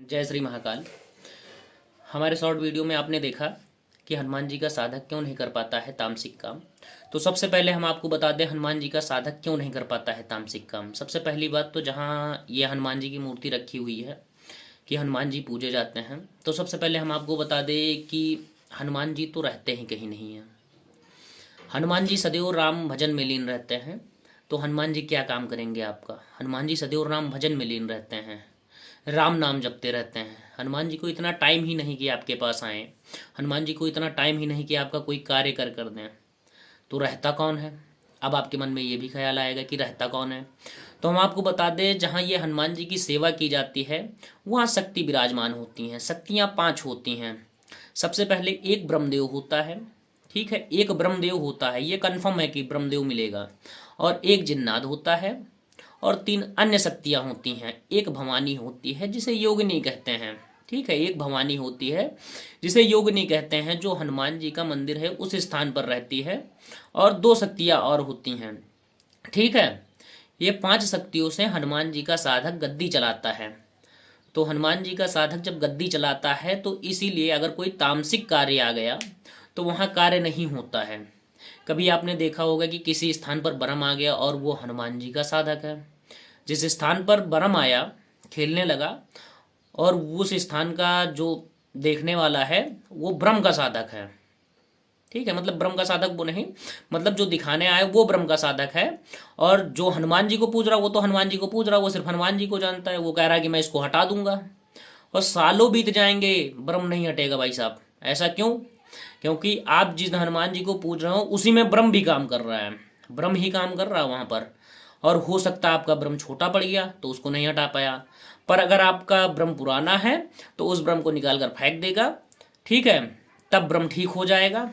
जय श्री महाकाल। हमारे short video में आपने देखा कि हनुमान जी का साधक क्यों नहीं कर पाता है तामसिक काम। तो सबसे पहले हम आपको बता दें हनुमान जी का साधक क्यों नहीं कर पाता है तामसिक काम। सबसे पहली बात तो जहाँ ये हनुमान जी की मूर्ति रखी हुई है कि हनुमान जी पूजे जाते हैं, तो सबसे पहले हम आपको बता दें कि हनुमान जी तो रहते ही कहीं नहीं हैं। हनुमान जी सदैव राम भजन में लीन रहते हैं। तो हनुमान जी क्या काम करेंगे आपका? हनुमान जी सदैव राम भजन में लीन रहते हैं, राम नाम जपते रहते हैं। हनुमान जी को इतना टाइम ही नहीं कि आपके पास आए, हनुमान जी को इतना टाइम ही नहीं कि आपका कोई कार्य कर दें। तो रहता कौन है? अब आपके मन में ये भी ख्याल आएगा कि रहता कौन है। तो हम आपको बता दें, जहाँ ये हनुमान जी की सेवा की जाती है वहाँ शक्ति विराजमान होती हैं। शक्तियाँ 5 होती हैं। सबसे पहले एक ब्रह्मदेव होता है, ठीक है, एक ब्रह्मदेव होता है, ये कन्फर्म है कि ब्रह्मदेव मिलेगा। और एक जिन्नाद होता है और 3 अन्य शक्तियाँ होती हैं। एक भवानी होती है जिसे योगिनी कहते हैं, ठीक है, एक भवानी होती है जिसे योगिनी कहते हैं, जो हनुमान जी का मंदिर है उस स्थान पर रहती है। और 2 शक्तियाँ और होती हैं, ठीक है। ये 5 शक्तियों से हनुमान जी का साधक गद्दी चलाता है। तो हनुमान जी का साधक जब गद्दी चलाता है तो इसीलिए अगर कोई तामसिक कार्य आ गया तो वहाँ कार्य नहीं होता है। कभी आपने देखा होगा कि किसी स्थान पर ब्रह्म आ गया और वो हनुमान जी का साधक है। जिस स्थान पर ब्रह्म आया, खेलने लगा, और उस स्थान का जो देखने वाला है वो ब्रह्म का साधक है, ठीक है। मतलब ब्रह्म का साधक वो नहीं, मतलब जो दिखाने आए वो ब्रह्म का साधक है। और जो हनुमान जी को पूज रहा वो तो हनुमान जी को पूज रहा, वो सिर्फ हनुमान जी को जानता है। वो कह रहा है कि मैं इसको हटा दूंगा, और सालों बीत जाएंगे, ब्रह्म नहीं हटेगा भाई साहब। ऐसा क्यों? क्योंकि आप जिस हनुमान जी को पूज रहे हो उसी में ब्रह्म भी काम कर रहा है, ब्रह्म ही काम कर रहा है वहाँ पर। और हो सकता है आपका ब्रह्म छोटा पड़ गया तो उसको नहीं हटा पाया, पर अगर आपका ब्रह्म पुराना है तो उस ब्रह्म को निकाल कर फेंक देगा, ठीक है, तब ब्रह्म ठीक हो जाएगा।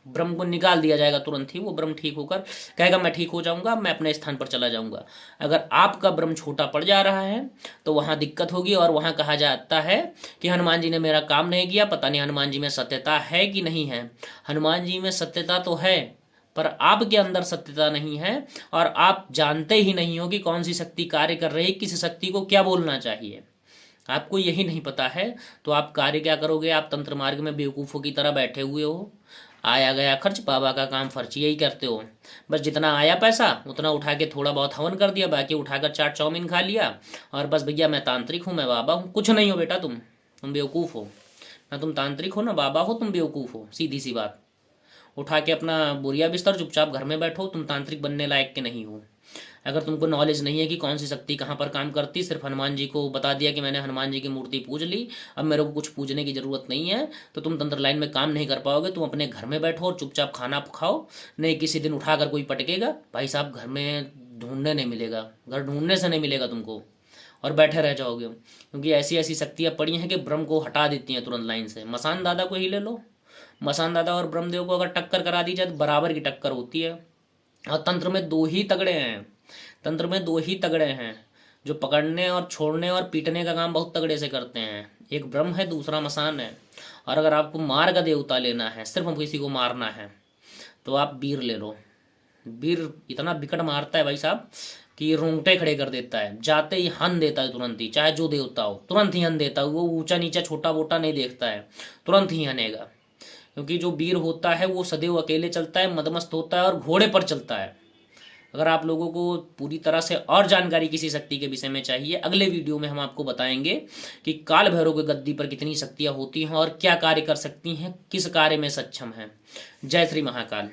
ब्रह्म को निकाल दिया जाएगा तुरंत ही, वो ब्रह्म ठीक होकर कहेगा मैं ठीक हो जाऊंगा, मैं अपने स्थान पर चला जाऊंगा। अगर आपका ब्रह्म छोटा पड़ जा रहा है तो वहाँ दिक्कत होगी, और वहाँ कहा जाता है कि हनुमान जी ने मेरा काम नहीं किया, पता नहीं हनुमान जी में सत्यता है कि नहीं है। हनुमान जी में सत्यता तो है, पर आपके अंदर सत्यता नहीं है, और आप जानते ही नहीं हो कि कौन सी शक्ति कार्य कर रही है, किस शक्ति को क्या बोलना चाहिए। आपको यही नहीं पता है तो आप कार्य क्या करोगे? आप तंत्र मार्ग में बेवकूफ़ों की तरह बैठे हुए हो, आया गया खर्च, बाबा का काम फर्च, यही करते हो। बस जितना आया पैसा उतना उठा के थोड़ा बहुत हवन कर दिया, बाकी उठाकर चाट चाउमीन खा लिया, और बस भैया मैं तांत्रिक हूँ, मैं बाबा हूँ। कुछ नहीं हो बेटा, तुम बेवकूफ़ हो। ना तुम तांत्रिक हो ना बाबा हो, तुम बेवकूफ़ हो, सीधी सी बात। उठा के अपना बोरिया बिस्तर चुपचाप घर में बैठो, तुम तांत्रिक बनने लायक के नहीं हो। अगर तुमको नॉलेज नहीं है कि कौन सी शक्ति कहाँ पर काम करती, सिर्फ हनुमान जी को बता दिया कि मैंने हनुमान जी की मूर्ति पूज ली, अब मेरे को कुछ पूजने की ज़रूरत नहीं है, तो तुम तंत्र लाइन में काम नहीं कर पाओगे। तुम अपने घर में बैठो और चुपचाप खाना खाओ, नहीं किसी दिन उठाकर कोई पटकेगा भाई साहब, घर में ढूंढने नहीं मिलेगा, घर ढूंढने से नहीं मिलेगा तुमको, और बैठे रह जाओगे। क्योंकि ऐसी ऐसी शक्तियाँ पड़ी हैं कि ब्रह्म को हटा देती हैं तुरंत लाइन से। मसान दादा को ही ले लो, मसान दादा और ब्रह्मदेव को अगर टक्कर करा दी जाए तो बराबर की टक्कर होती है। और तंत्र में 2 ही तगड़े हैं, तंत्र में 2 ही तगड़े हैं जो पकड़ने और छोड़ने और पीटने का काम बहुत तगड़े से करते हैं। एक ब्रह्म है, दूसरा मसान है। और अगर आपको मार का देवता लेना है, सिर्फ किसी को मारना है, तो आप वीर ले लो। वीर इतना विकट मारता है भाई साहब कि रोंगटे खड़े कर देता है, जाते ही हन देता है तुरंत ही, चाहे जो देवता हो तुरंत ही हन देता है। वो ऊंचा नीचा छोटा बोटा नहीं देखता है, तुरंत ही हनेगा। क्योंकि जो वीर होता है वो सदैव अकेले चलता है, मदमस्त होता है और घोड़े पर चलता है। अगर आप लोगों को पूरी तरह से और जानकारी किसी शक्ति के विषय में चाहिए, अगले वीडियो में हम आपको बताएंगे कि काल भैरव की गद्दी पर कितनी शक्तियाँ होती हैं और क्या कार्य कर सकती हैं, किस कार्य में सक्षम हैं। जय श्री महाकाल।